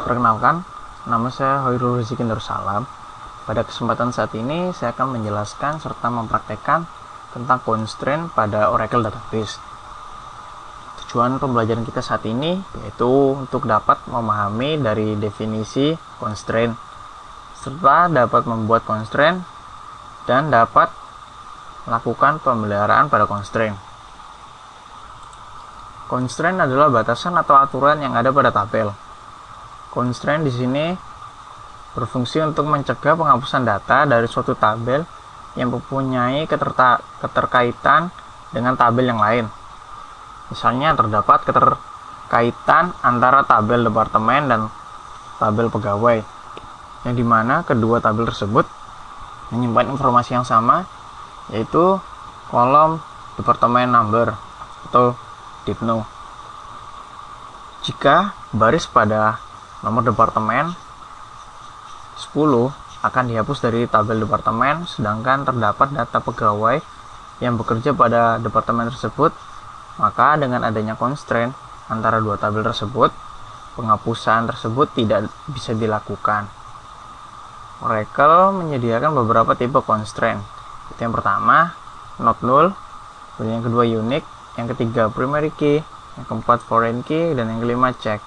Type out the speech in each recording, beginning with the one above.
Perkenalkan, nama saya Hoirul Rizky Darussalam. Pada kesempatan saat ini, saya akan menjelaskan serta mempraktekkan tentang constraint pada Oracle Database. Tujuan pembelajaran kita saat ini yaitu untuk dapat memahami dari definisi constraint, serta dapat membuat constraint dan dapat melakukan pemeliharaan pada constraint. Constraint adalah batasan atau aturan yang ada pada tabel. Constraint di sini berfungsi untuk mencegah penghapusan data dari suatu tabel yang mempunyai keterkaitan dengan tabel yang lain. Misalnya terdapat keterkaitan antara tabel departemen dan tabel pegawai, yang dimana kedua tabel tersebut menyimpan informasi yang sama, yaitu kolom departemen number atau DIPNO. Jika baris pada nomor departemen 10 akan dihapus dari tabel departemen, sedangkan terdapat data pegawai yang bekerja pada departemen tersebut, maka dengan adanya constraint antara dua tabel tersebut, penghapusan tersebut tidak bisa dilakukan. Oracle menyediakan beberapa tipe constraint. Itu yang pertama, not null, yang kedua unique, yang ketiga primary key, yang keempat foreign key, dan yang kelima check.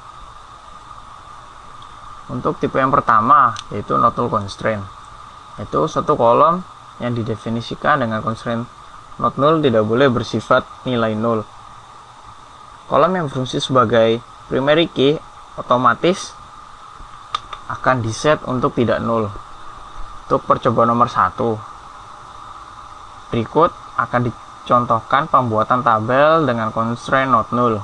Untuk tipe yang pertama, yaitu not null constraint, yaitu suatu kolom yang didefinisikan dengan constraint not null tidak boleh bersifat nilai nol. Kolom yang berfungsi sebagai primary key otomatis akan diset untuk tidak nol. Untuk percobaan nomor 1, berikut akan dicontohkan pembuatan tabel dengan constraint not null.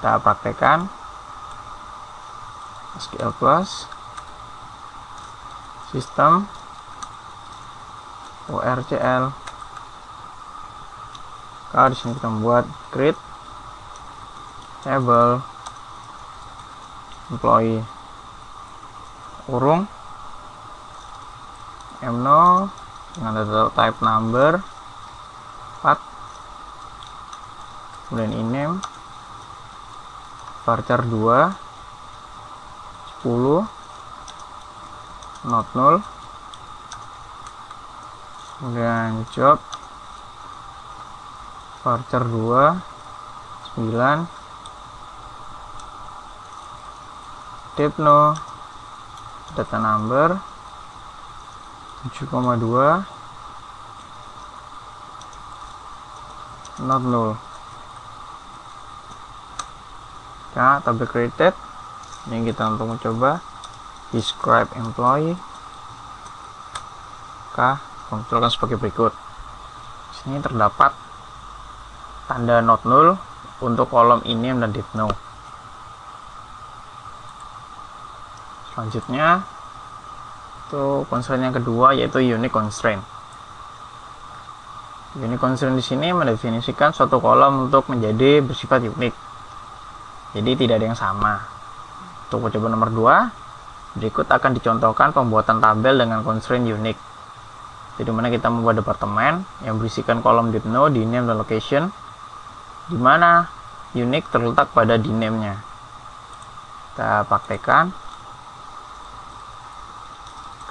Kita praktekkan. SQL Plus Sistem ORCL. Kalau di sini kita membuat create table employee urung M0 dengan data type number 4, kemudian iname varchar 2 10 not null, kemudian job varchar 2 9 DIPNO data number 7,2 not null. Tabel created. Ini kita untuk mencoba describe employee. Munculkan sebagai berikut. Di sini terdapat tanda not null untuk kolom iname dan DIPNO. Selanjutnya itu constraint yang kedua, yaitu unique constraint. Unique constraint di sini mendefinisikan suatu kolom untuk menjadi bersifat unik. Jadi tidak ada yang sama. Untuk percobaan nomor 2, berikut akan dicontohkan pembuatan tabel dengan constraint unique. Jadi mana kita membuat departemen yang berisikan kolom DIPNO, DNAME, dan location, di mana unique terletak pada DNAME-nya. Kita praktekkan.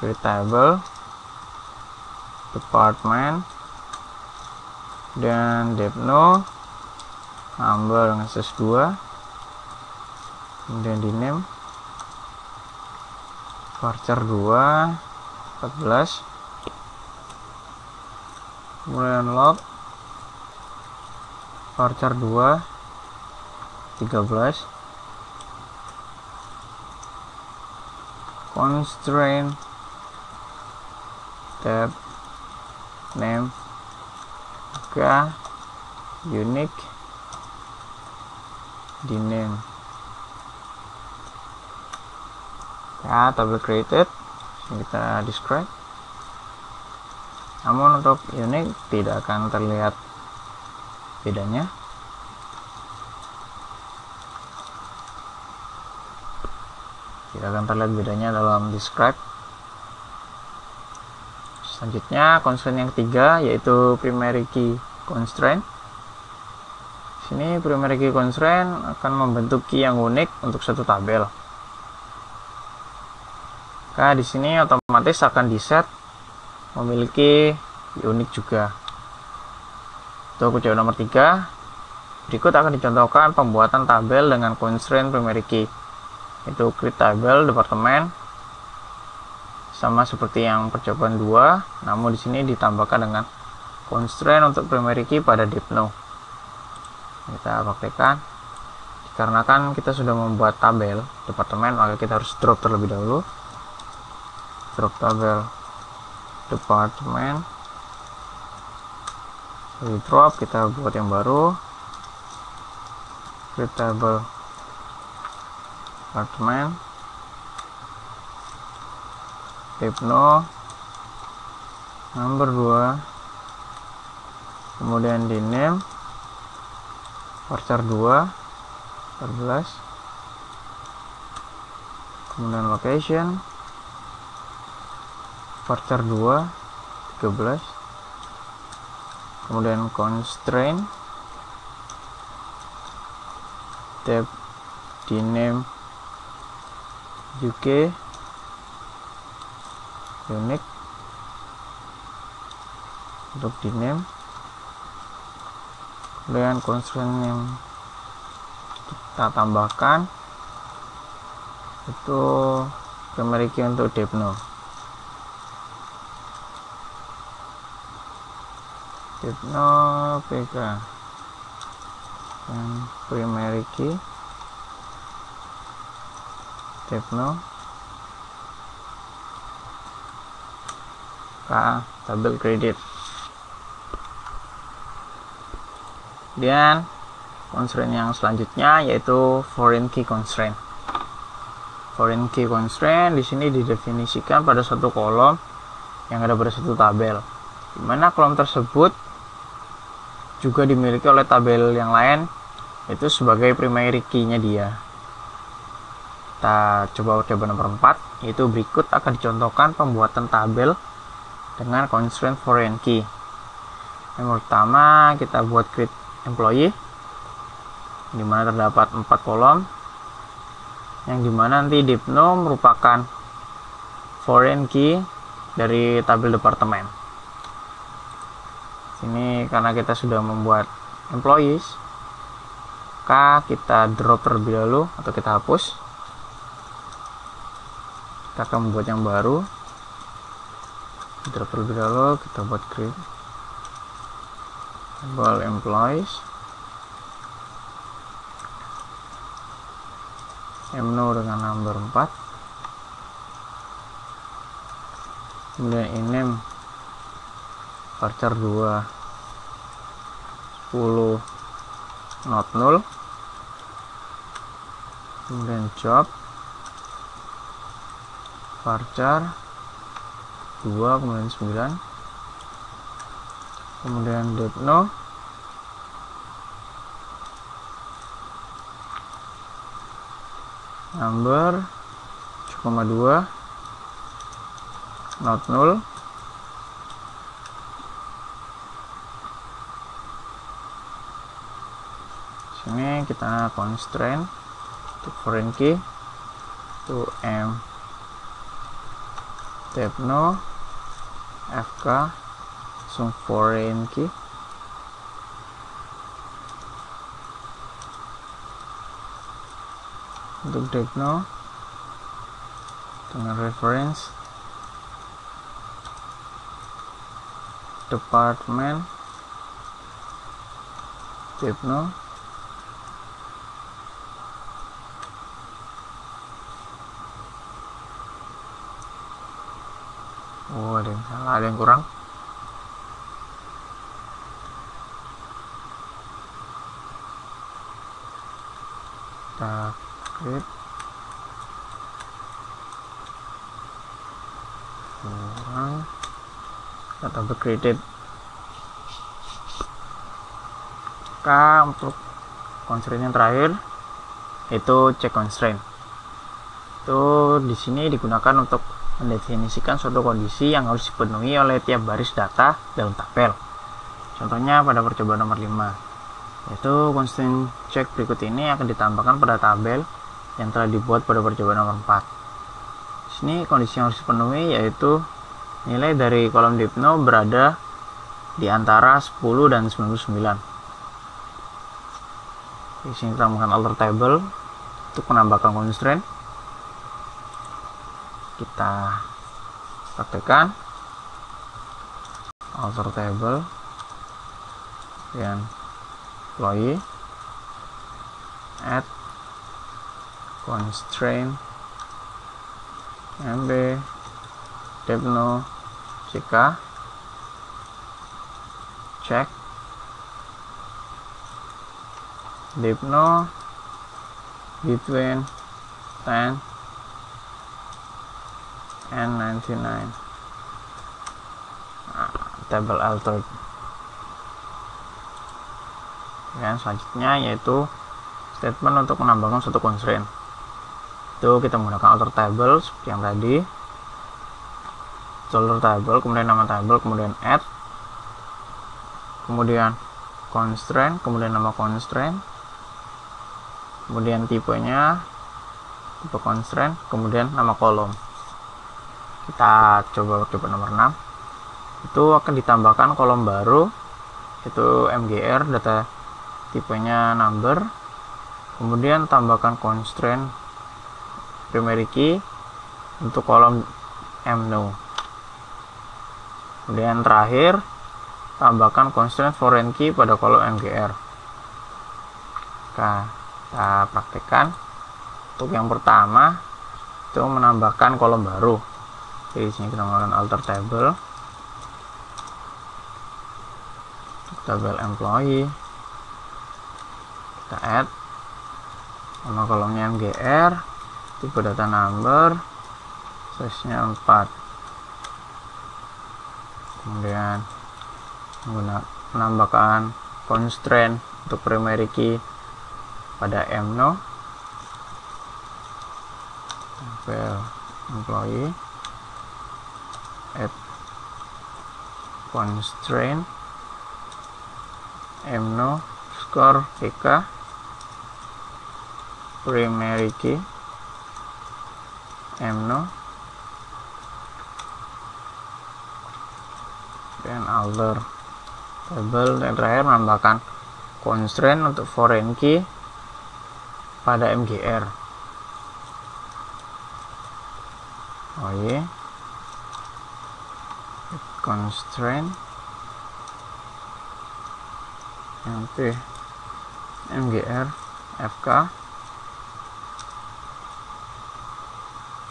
Create table department dan DIPNO number dengan SS2, kemudian DNAME varchar 2 14, kemudian log varchar 2 13, constraint tab name unique DNAME. Tabel created. Kita describe. Namun untuk unique tidak akan terlihat bedanya. Tidak akan terlihat bedanya dalam describe. Selanjutnya constraint yang ketiga, yaitu primary key constraint. Sini primary key constraint akan membentuk key yang unik untuk satu tabel. Nah, di sini otomatis akan diset memiliki key unik juga. Untuk ujian nomor 3, berikut akan dicontohkan pembuatan tabel dengan constraint primary key. Itu create table departemen, sama seperti yang percobaan 2, namun di sini ditambahkan dengan constraint untuk primary key pada div no. Kita praktekkan. Dikarenakan kita sudah membuat tabel departemen, maka kita harus drop terlebih dahulu. Drop tabel departemen. Di drop, kita buat yang baru. Create table departemen. Div no nomor 2, kemudian di name varchar 2 14, kemudian location varchar 2 13, kemudian constraint tab di name UK unique untuk di name, kemudian constraint yang kita tambahkan itu primary key untuk div no. Div no pk dan primary key div no tabel credit. Kemudian constraint yang selanjutnya yaitu foreign key constraint. Foreign key constraint di sini didefinisikan pada satu kolom yang ada pada satu tabel, di mana kolom tersebut juga dimiliki oleh tabel yang lain, itu sebagai primary key-nya dia. Kita coba nomor 4, yaitu berikut akan dicontohkan pembuatan tabel dengan constraint foreign key. Yang pertama, kita buat create employee, di mana terdapat 4 kolom, yang dimana nanti div no merupakan foreign key dari tabel departemen. Sini karena kita sudah membuat employees, maka kita drop terlebih dahulu atau kita hapus. Kita akan membuat yang baru. Drop terlebih dahulu, kita buat create table employees, mno dengan nomor 4, kemudian name varchar 2 10 not null, kemudian job varchar 2 kemudian 9, kemudian div no number 7,2 not null, sini kita constraint untuk foreign key to m div no fk langsung foreign key, untuk div no dengan reference department div no ada yang salah, ada yang kurang. Kita create kurang, kita created. Untuk constraint yang terakhir itu check constraint. Itu di sini digunakan untuk mendefinisikan suatu kondisi yang harus dipenuhi oleh tiap baris data dalam tabel. Contohnya pada percobaan nomor 5. Yaitu constraint check berikut ini akan ditambahkan pada tabel yang telah dibuat pada percobaan nomor 4. Di sini kondisi yang harus dipenuhi yaitu nilai dari kolom dipno berada di antara 10 dan 99. Di sini kita menggunakan alter table untuk menambahkan constraint. Kita praktekkan alter table dan employee add constraint mb depno jika check dipno between 10 and 99. Table altered. Dan selanjutnya yaitu statement untuk menambahkan suatu constraint. Itu kita menggunakan alter table seperti yang tadi. Alter table, kemudian nama table, kemudian add, kemudian constraint, kemudian nama constraint, kemudian tipenya, tipe constraint, kemudian nama kolom. Kita coba nomor 6. Itu akan ditambahkan kolom baru, itu mgr, data tipenya number, kemudian tambahkan constraint primary key untuk kolom mno, kemudian terakhir tambahkan constraint foreign key pada kolom mgr. Kita praktekkan. Untuk yang pertama itu menambahkan kolom baru. Jadi di sini kita menggunakan alter table, tabel employee, kita add nama kolomnya mgr, tipe data number, size nya 4, kemudian menambahkan constraint untuk primary key pada mno, tabel employee add constraint mno score pk primary key mno, dan alter table, dan terakhir menambahkan constraint untuk foreign key pada mgr. Constraint mgr fk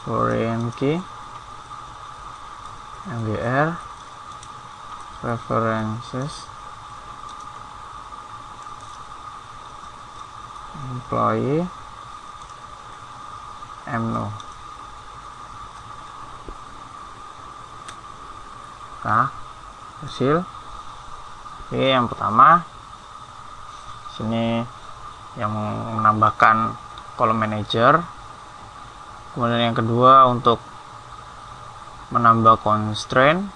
foreign key mgr preferences employee mno. Hasil. Oke, yang pertama sini yang menambahkan kolom manager, kemudian yang kedua untuk menambah constraint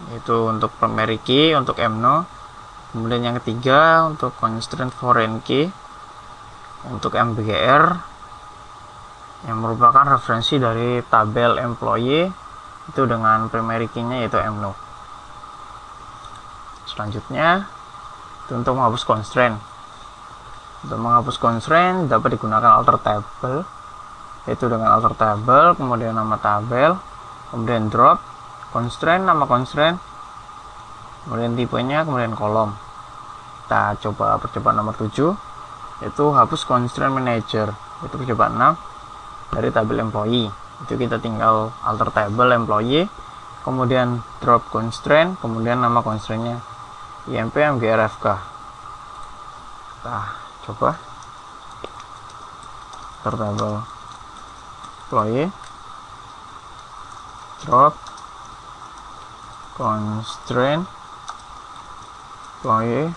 yaitu untuk primary key untuk mno, kemudian yang ketiga untuk constraint foreign key untuk mgr yang merupakan referensi dari tabel employee itu dengan primary key-nya yaitu mno. Selanjutnya itu untuk menghapus constraint. Untuk menghapus constraint dapat digunakan alter table, yaitu dengan alter table, kemudian nama tabel, kemudian drop constraint, nama constraint, kemudian tipenya, kemudian kolom. Kita coba percobaan nomor 7, yaitu hapus constraint manager, itu percobaan 6 dari tabel employee. Itu kita tinggal alter table employee, kemudian drop constraint, kemudian nama constraintnya imp mgrfk. Kita coba alter table employee, drop constraint employee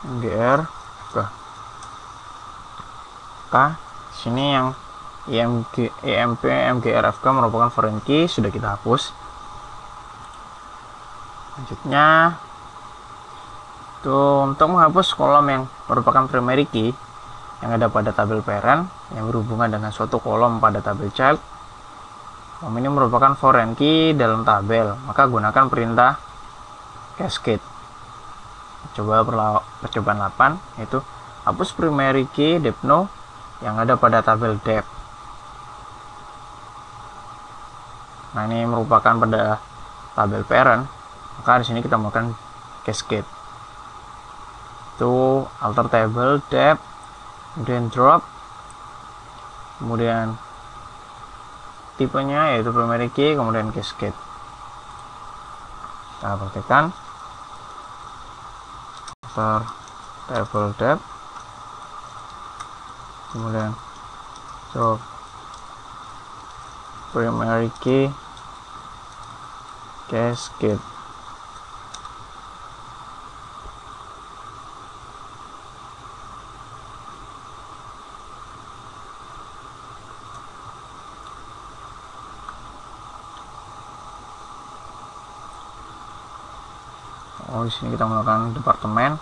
mgrfk. Sini yang imp mgrfk merupakan foreign key sudah kita hapus. Selanjutnya itu Untuk menghapus kolom yang merupakan primary key yang ada pada tabel parent yang berhubungan dengan suatu kolom pada tabel child, kolom ini merupakan foreign key dalam tabel, maka gunakan perintah cascade. Coba percobaan 8, yaitu hapus primary key depno yang ada pada tabel dep. Nah, ini merupakan pada tabel parent, maka di sini kita melakukan cascade. Itu alter table dep, kemudian drop, kemudian tipenya yaitu primary key, kemudian cascade. Kita praktekkan alter table dep, kemudian drop primary key, cascade. Di sini kita melakukan departemen.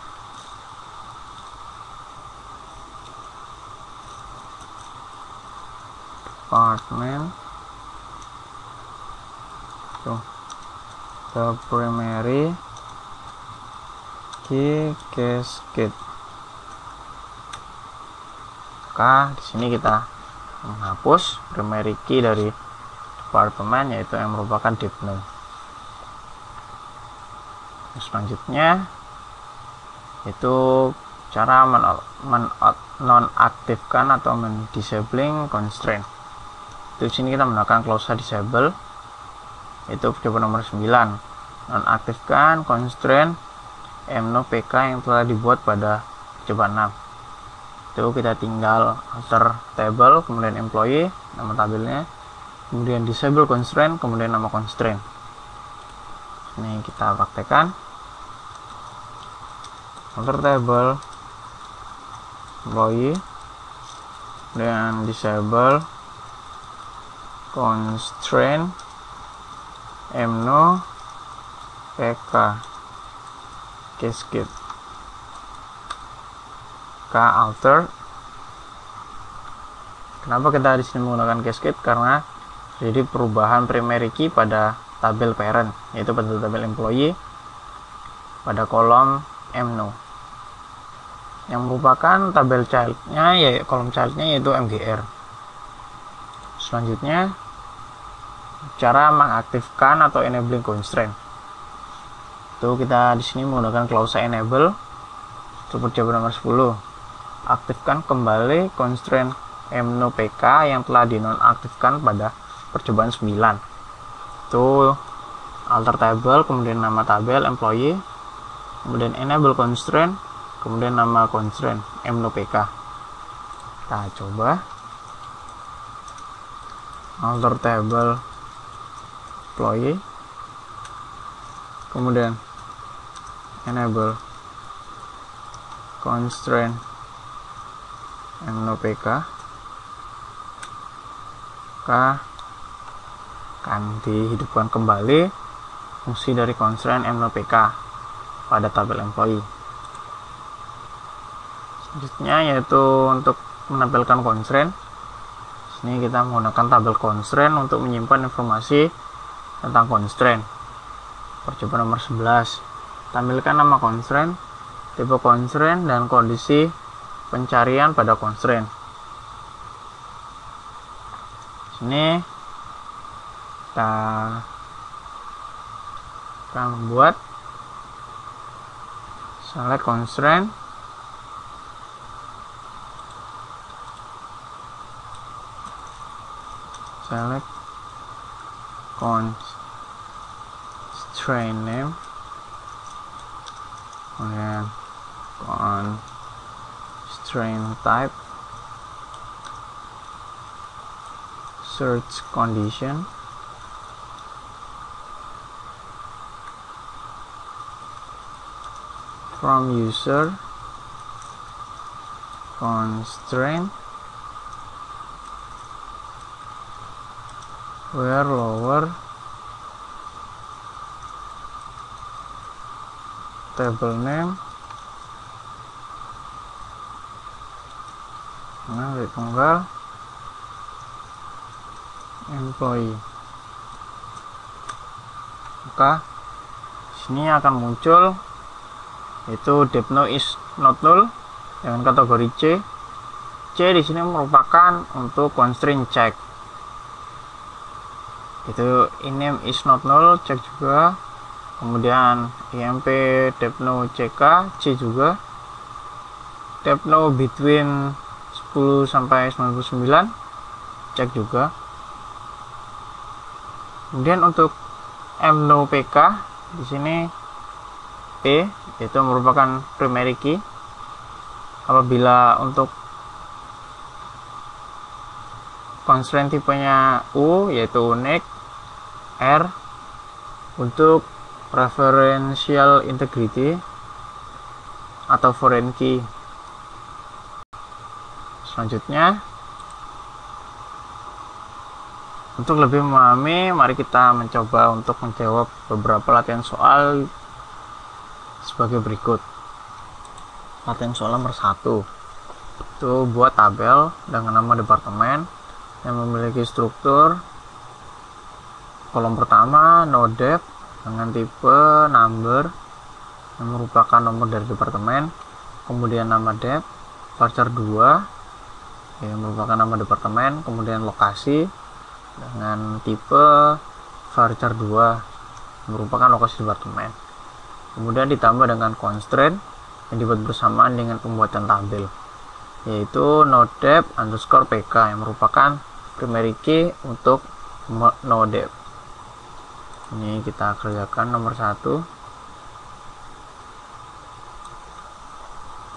The primary key cascade. Maka di sini kita menghapus primary key dari departemen, yaitu yang merupakan depno. Selanjutnya itu cara menonaktifkan atau mendisabling constraint. Di sini kita menggunakan klausa disable, itu percobaan nomor 9, nonaktifkan constraint mno pk yang telah dibuat pada percobaan 6. Itu kita tinggal alter table, kemudian employee, nama tabelnya, kemudian disable constraint, kemudian nama constraint. Ini kita praktekkan. Alter table, employee, kemudian disable constraint mno pk cascade. K alter. Kenapa kita di sini menggunakan cascade? Karena jadi perubahan primary key pada tabel parent, yaitu pada tabel employee pada kolom mno, yang merupakan tabel childnya, ya kolom childnya yaitu mgr. Selanjutnya cara mengaktifkan atau enabling constraint. Itu kita di sini menggunakan klausa enable. Itu percobaan nomor 10. Aktifkan kembali constraint mno pk yang telah dinonaktifkan pada percobaan 9. Itu alter table, kemudian nama tabel employee, kemudian enable constraint, kemudian nama constraint mno pk. Kita coba alter table employee, kemudian enable constraint mno pk. Akan dihidupkan kembali fungsi dari constraint mno pk pada tabel employee. Selanjutnya yaitu untuk menampilkan constraint. Sini kita menggunakan tabel constraint untuk menyimpan informasi tentang constraint. Percobaan nomor 11. Tampilkan nama constraint, tipe constraint, dan kondisi pencarian pada constraint. Sini kita akan membuat select constraint, select constraint name, kemudian constraint type, search condition, from user, constraint, where lower, table name, Nah, klik tunggal employee, maka sini akan muncul yaitu depno is not null dengan kategori C. C di sini merupakan untuk constraint check, itu name is not null, cek juga. Kemudian imp depno ck C juga, depno between 10 sampai 99 cek juga. Kemudian untuk mno pk di sini P itu merupakan primary key. Apabila untuk constraint tipenya U yaitu unique, R untuk referential integrity atau foreign key. Selanjutnya, untuk lebih memahami, mari kita mencoba untuk menjawab beberapa latihan soal sebagai berikut. Latihan soal nomor 1 itu buat tabel dengan nama departemen yang memiliki struktur kolom pertama no dep dengan tipe number yang merupakan nomor dari departemen, kemudian nama dep, varchar 2 yang merupakan nama departemen, kemudian lokasi dengan tipe varchar 2 merupakan lokasi departemen, kemudian ditambah dengan constraint yang dibuat bersamaan dengan pembuatan tabel yaitu nodep underscore pk yang merupakan primary key untuk nodep. Ini kita kerjakan nomor 1.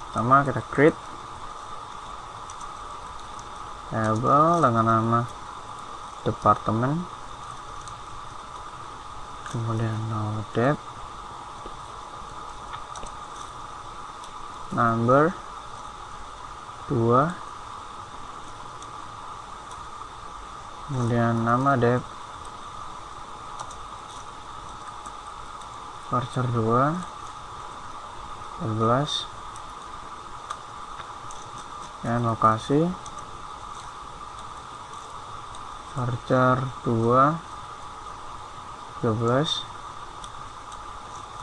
Pertama kita create table dengan nama departemen, kemudian nodep number 2, kemudian nama dep varchar 2 14 dan lokasi varchar 2 13,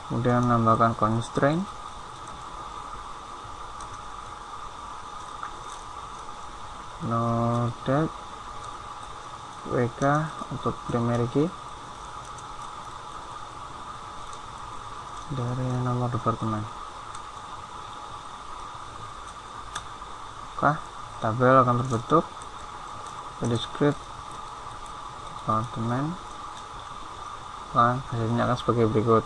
kemudian menambahkan constraint nodep wk untuk primary key dari nomor departemen. Oke, tabel akan terbentuk. Jadi script departemen, hasilnya akan sebagai berikut.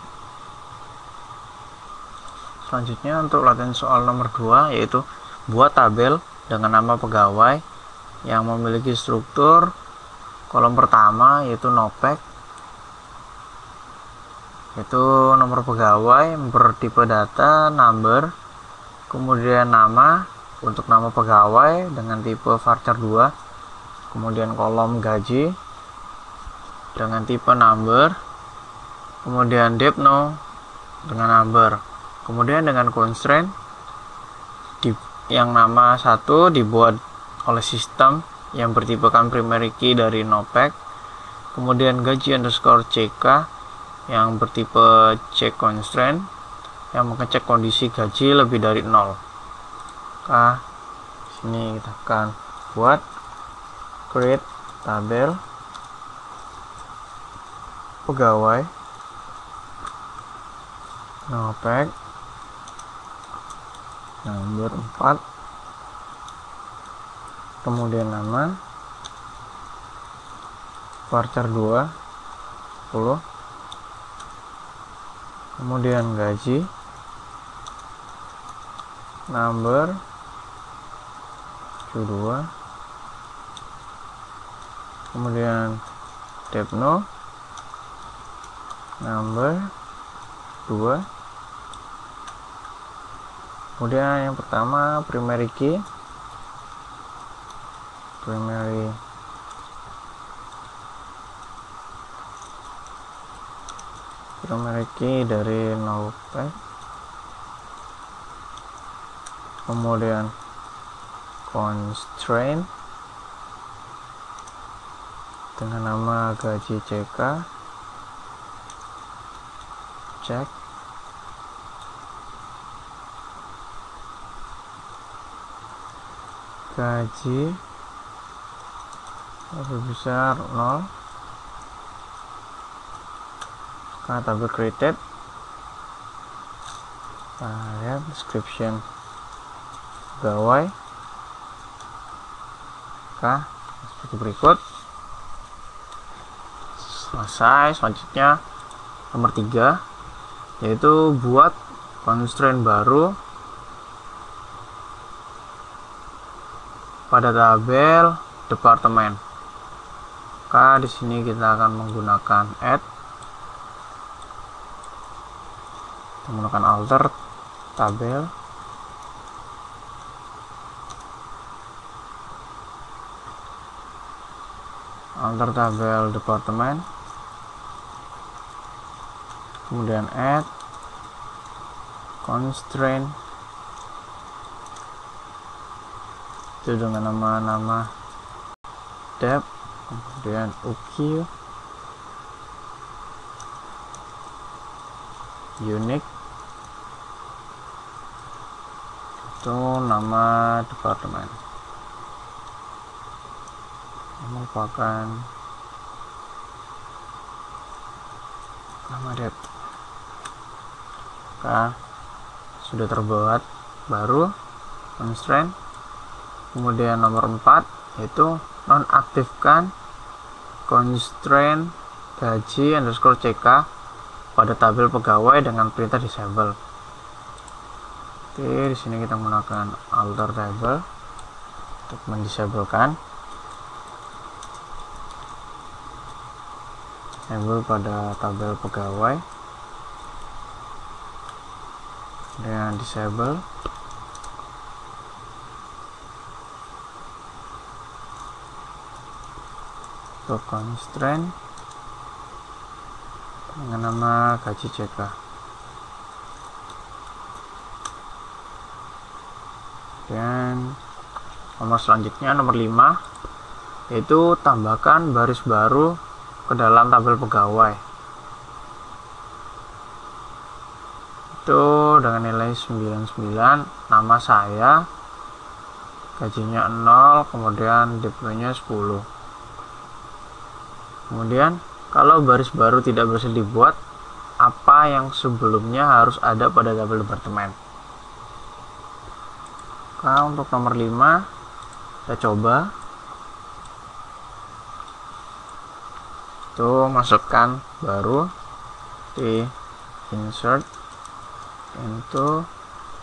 Selanjutnya untuk latihan soal nomor 2 yaitu buat tabel dengan nama pegawai yang memiliki struktur kolom pertama yaitu nopek, itu nomor pegawai bertipe data number, kemudian nama untuk nama pegawai dengan tipe varchar 2, kemudian kolom gaji dengan tipe number, kemudian depno dengan number, kemudian dengan constraint yang nama 1 dibuat oleh sistem yang bertipekan primary key dari nopek, kemudian gaji underscore ck yang bertipe check constraint yang mengecek kondisi gaji lebih dari 0. Sini kita akan buat create tabel pegawai nopek number 4, kemudian nama varchar 2 10, kemudian gaji number 2, kemudian depno number 2, kemudian yang pertama primary key dari nopek, kemudian constraint dengan nama gaji CK, cek gaji lebih besar 0, karena tabel created, lihat description pegawai seperti berikut. Selesai. Selanjutnya nomor 3, yaitu buat constraint baru pada tabel departemen. Maka di sini kita akan menggunakan add, menggunakan alter tabel, departemen, kemudian add constraint itu dengan nama dep, kemudian UQ unique itu nama departemen, merupakan nama dep. Maka sudah terbuat baru constraint. Kemudian nomor 4, yaitu nonaktifkan constraint gaji underscore CK pada tabel pegawai dengan perintah disable. Oke, di sini kita menggunakan alter table untuk mendisablekan disable pada tabel pegawai, dan disable untuk constraint dengan nama gaji CK. Dan nomor selanjutnya, nomor 5, yaitu tambahkan baris baru ke dalam tabel pegawai. Itu dengan nilai 99, nama saya, gajinya 0, kemudian DP-nya 10. Kemudian kalau baris baru tidak berhasil dibuat, apa yang sebelumnya harus ada pada tabel departemen? Nah, untuk nomor 5 kita coba itu masukkan baru di insert into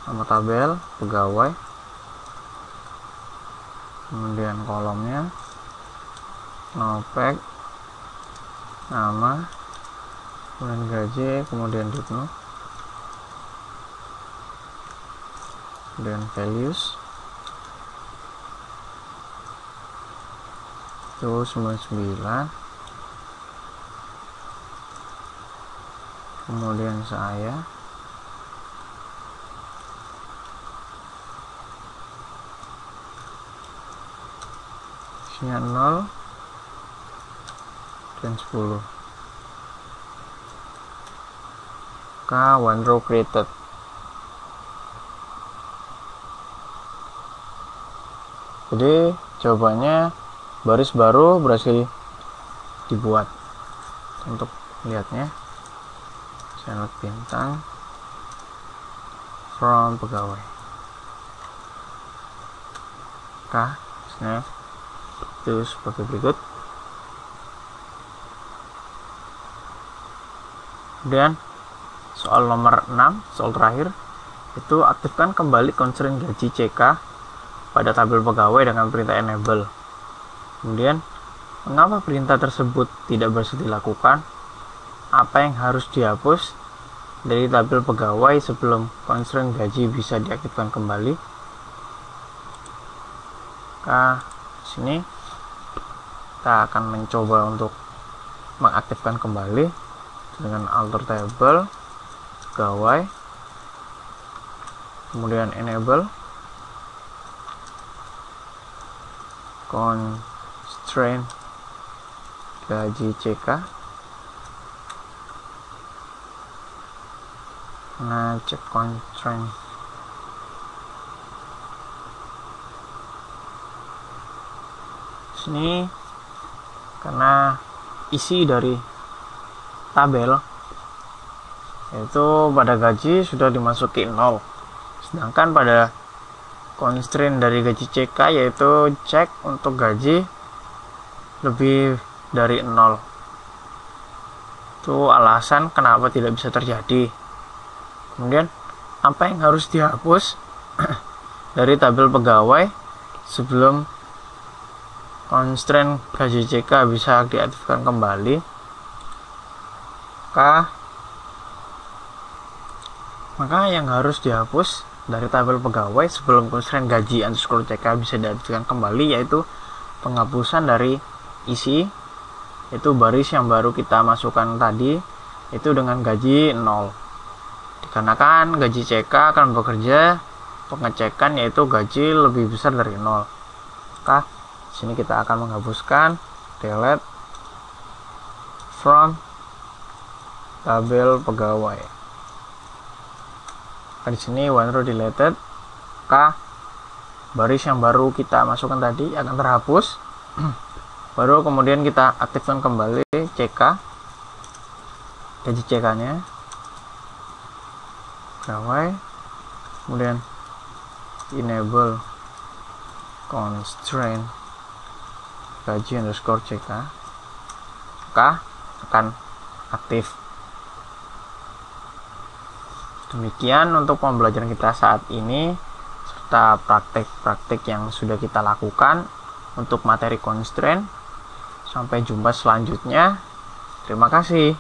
nama tabel pegawai, kemudian kolomnya nopek, nama, kemudian gaji, kemudian dipno, kemudian values itu 99, kemudian saya, isinya 0 dan 10. One row created. Jadi jawabannya baris baru berhasil dibuat. Untuk lihatnya, saya lihat bintang from pegawai. Itu seperti berikut. Kemudian soal nomor 6, soal terakhir, itu aktifkan kembali constraint gaji CK pada tabel pegawai dengan perintah enable. Kemudian, mengapa perintah tersebut tidak berhasil dilakukan? Apa yang harus dihapus dari tabel pegawai sebelum constraint gaji bisa diaktifkan kembali? Di sini kita akan mencoba untuk mengaktifkan kembali dengan alter table pegawai, kemudian enable, constraint gaji CK. Nah, cek constraint. Sini karena isi dari tabel yaitu pada gaji sudah dimasuki 0, sedangkan pada constraint dari gaji CK yaitu cek untuk gaji lebih dari 0. Itu alasan kenapa tidak bisa terjadi. Kemudian apa yang harus dihapus dari tabel pegawai sebelum constraint gaji CK bisa diaktifkan kembali? Maka yang harus dihapus dari tabel pegawai sebelum constraint gaji underscore CK bisa diaktifkan kembali yaitu penghapusan dari isi, itu baris yang baru kita masukkan tadi itu dengan gaji 0, dikarenakan gaji CK akan bekerja pengecekan yaitu gaji lebih besar dari 0. Maka sini kita akan menghapuskan delete from tabel pegawai. Di sini one row deleted, maka baris yang baru kita masukkan tadi akan terhapus. Baru kemudian kita aktifkan kembali CK, gaji CK nya pegawai, kemudian enable constraint gaji underscore CK, maka akan aktif. Demikian untuk pembelajaran kita saat ini serta praktek-praktek yang sudah kita lakukan untuk materi constraint. Sampai jumpa selanjutnya. Terima kasih.